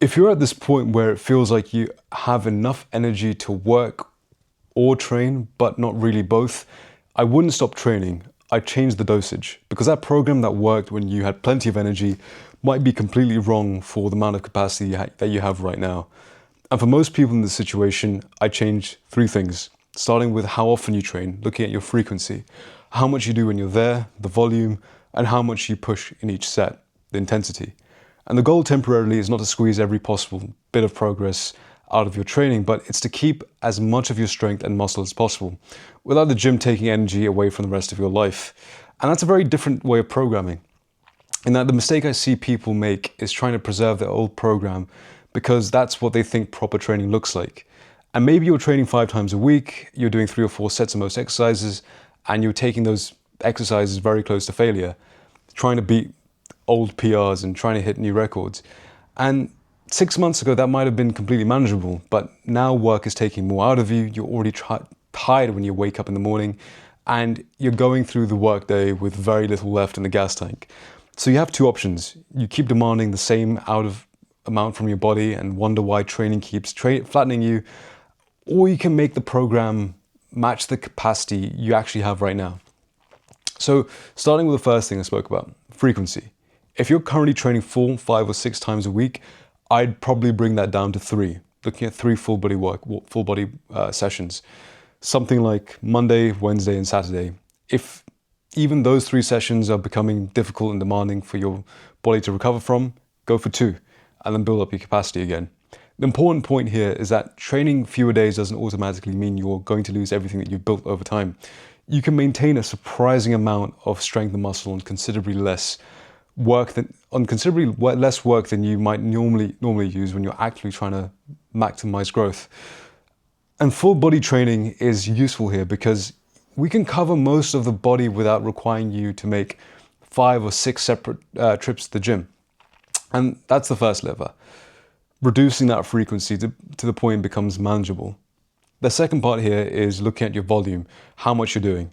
If you're at this point where it feels like you have enough energy to work or train, but not really both, I wouldn't stop training. I'd change the dosage, because that program that worked when you had plenty of energy might be completely wrong for the amount of capacity that you have right now. And for most people in this situation, I change three things, starting with how often you train, looking at your frequency, how much you do when you're there, the volume, and how much you push in each set, the intensity. And the goal temporarily is not to squeeze every possible bit of progress out of your training, but it's to keep as much of your strength and muscle as possible, without the gym taking energy away from the rest of your life. And that's a very different way of programming. And that the mistake I see people make is trying to preserve their old program because that's what they think proper training looks like. And maybe you're training 5 times a week, you're doing 3 or 4 sets of most exercises, and you're taking those exercises very close to failure, trying to beat old PRs and trying to hit new records. And 6 months ago, that might have been completely manageable, but now work is taking more out of you. You're already tired when you wake up in the morning, and you're going through the workday with very little left in the gas tank. So you have two options. You keep demanding the same amount from your body and wonder why training keeps flattening you, or you can make the program match the capacity you actually have right now. So starting with the first thing I spoke about, frequency. If you're currently training 4, 5, or 6 times a week, I'd probably bring that down to 3, looking at 3 full body sessions. Something like Monday, Wednesday, and Saturday. If even those 3 sessions are becoming difficult and demanding for your body to recover from, go for 2, and then build up your capacity again. The important point here is that training fewer days doesn't automatically mean you're going to lose everything that you've built over time. You can maintain a surprising amount of strength and muscle on considerably less work than you might normally use when you're actually trying to maximize growth. And full body training is useful here because we can cover most of the body without requiring you to make 5 or 6 separate trips to the gym. And that's the first lever. Reducing that frequency to the point it becomes manageable. The second part here is looking at your volume, how much you're doing.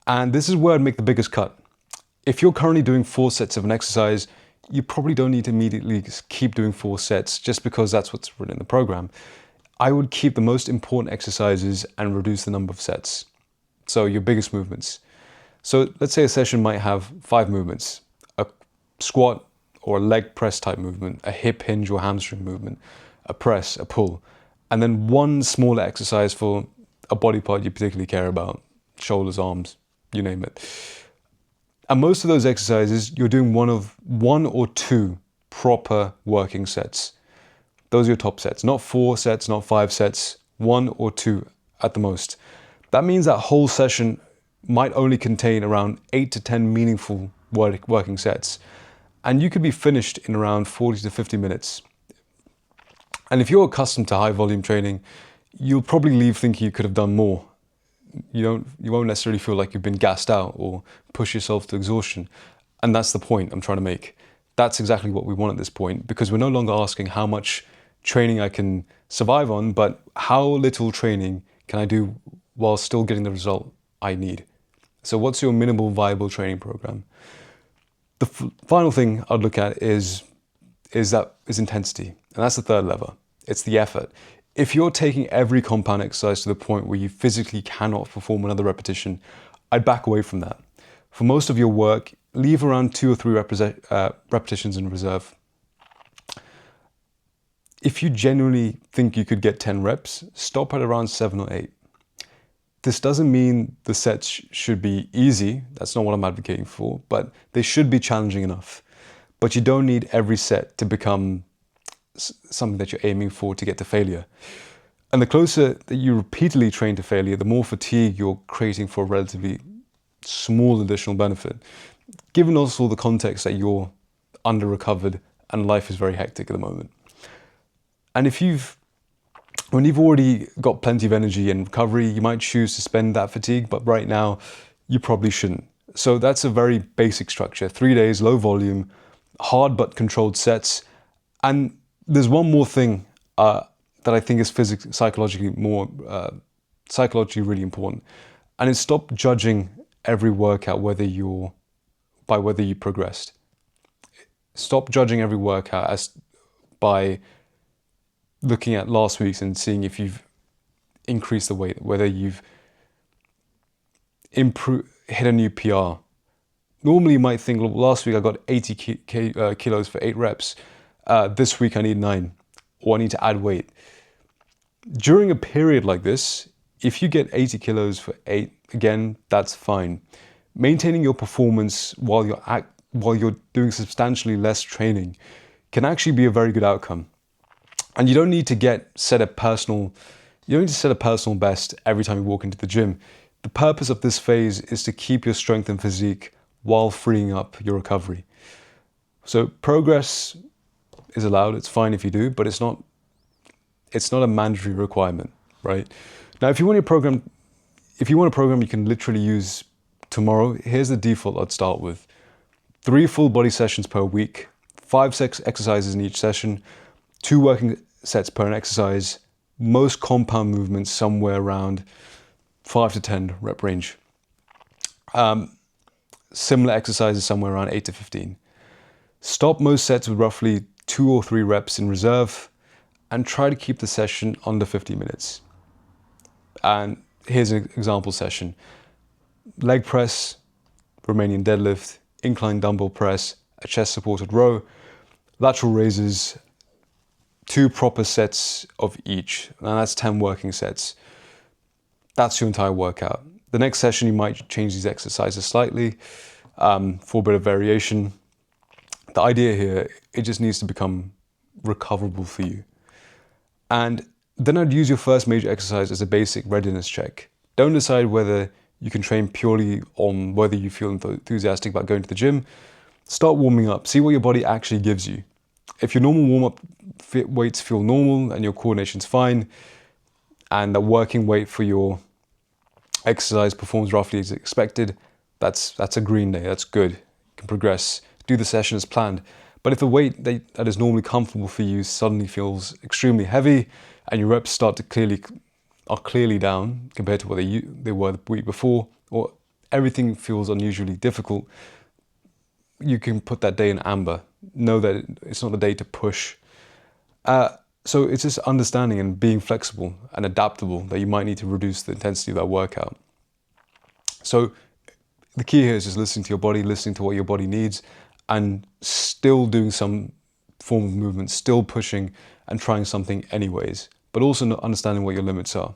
And this is where I'd make the biggest cut. If you're currently doing 4 sets of an exercise, you probably don't need to immediately keep doing 4 sets just because that's what's written in the program. I would keep the most important exercises and reduce the number of sets. So your biggest movements. So let's say a session might have 5 movements, a squat or a leg press type movement, a hip hinge or hamstring movement, a press, a pull, and then 1 smaller exercise for a body part you particularly care about, shoulders, arms, you name it. And most of those exercises, you're doing one or 2 proper working sets. Those are your top sets, not 4 sets, not 5 sets, 1 or 2 at the most. That means that whole session might only contain around 8 to 10 meaningful working sets. And you could be finished in around 40 to 50 minutes. And if you're accustomed to high volume training, you'll probably leave thinking you could have done more. You won't necessarily feel like you've been gassed out or push yourself to exhaustion. And that's the point I'm trying to make. That's exactly what we want at this point, because we're no longer asking how much training I can survive on, but how little training can I do while still getting the result I need. So what's your minimal viable training program? The final thing I'd look at is intensity. And that's the third lever. It's the effort. If you're taking every compound exercise to the point where you physically cannot perform another repetition, I'd back away from that. For most of your work, leave around 2 or 3 repetitions in reserve. If you genuinely think you could get 10 reps, stop at around 7 or 8. This doesn't mean the sets should be easy. That's not what I'm advocating for, but they should be challenging enough. But you don't need every set to become something that you're aiming for to get to failure. And the closer that you repeatedly train to failure, the more fatigue you're creating for a relatively small additional benefit, given also the context that you're under-recovered and life is very hectic at the moment. And when you've already got plenty of energy and recovery, you might choose to spend that fatigue, but right now you probably shouldn't. So that's a very basic structure. 3 days, low volume, hard but controlled sets. And there's one more thing that I think is psychologically really important. And it's stop judging every workout by whether you progressed. Stop judging every workout by looking at last week's and seeing if you've increased the weight, whether you've hit a new PR. Normally you might think, well, last week I got 80 kilos for 8 reps. This week I need 9, or I need to add weight. During a period like this, if you get 80 kilos for 8, again, that's fine. Maintaining your performance while you're doing substantially less training can actually be a very good outcome. And you don't need to set a personal best every time you walk into the gym. The purpose of this phase is to keep your strength and physique while freeing up your recovery. So progress is allowed, it's fine if you do, but it's not a mandatory requirement, right? Now, if you want a program you can literally use tomorrow, here's the default I'd start with. 3 full body sessions per week, 5 exercises in each session, 2 working sets per exercise, most compound movements somewhere around 5 to 10 rep range. Similar exercises somewhere around 8 to 15. Stop most sets with roughly 2 or 3 reps in reserve and try to keep the session under 50 minutes. And here's an example session. Leg press, Romanian deadlift, incline dumbbell press, a chest supported row, lateral raises, 2 proper sets of each, and that's 10 working sets. That's your entire workout. The next session you might change these exercises slightly for a bit of variation. The idea here, it just needs to become recoverable for you. And then I'd use your first major exercise as a basic readiness check. Don't decide whether you can train purely on whether you feel enthusiastic about going to the gym. Start warming up, see what your body actually gives you. If your normal warm-up weights feel normal and your coordination's fine, and the working weight for your exercise performs roughly as expected, that's a green day, that's good. You can progress, do the session as planned. But if the weight that is normally comfortable for you suddenly feels extremely heavy and your reps are clearly down compared to what they were the week before, or everything feels unusually difficult, you can put that day in amber. Know that it's not the day to push. So it's just understanding and being flexible and adaptable that you might need to reduce the intensity of that workout. So the key here is just listening to your body, listening to what your body needs, and still doing some form of movement, still pushing and trying something anyways, but also understanding what your limits are.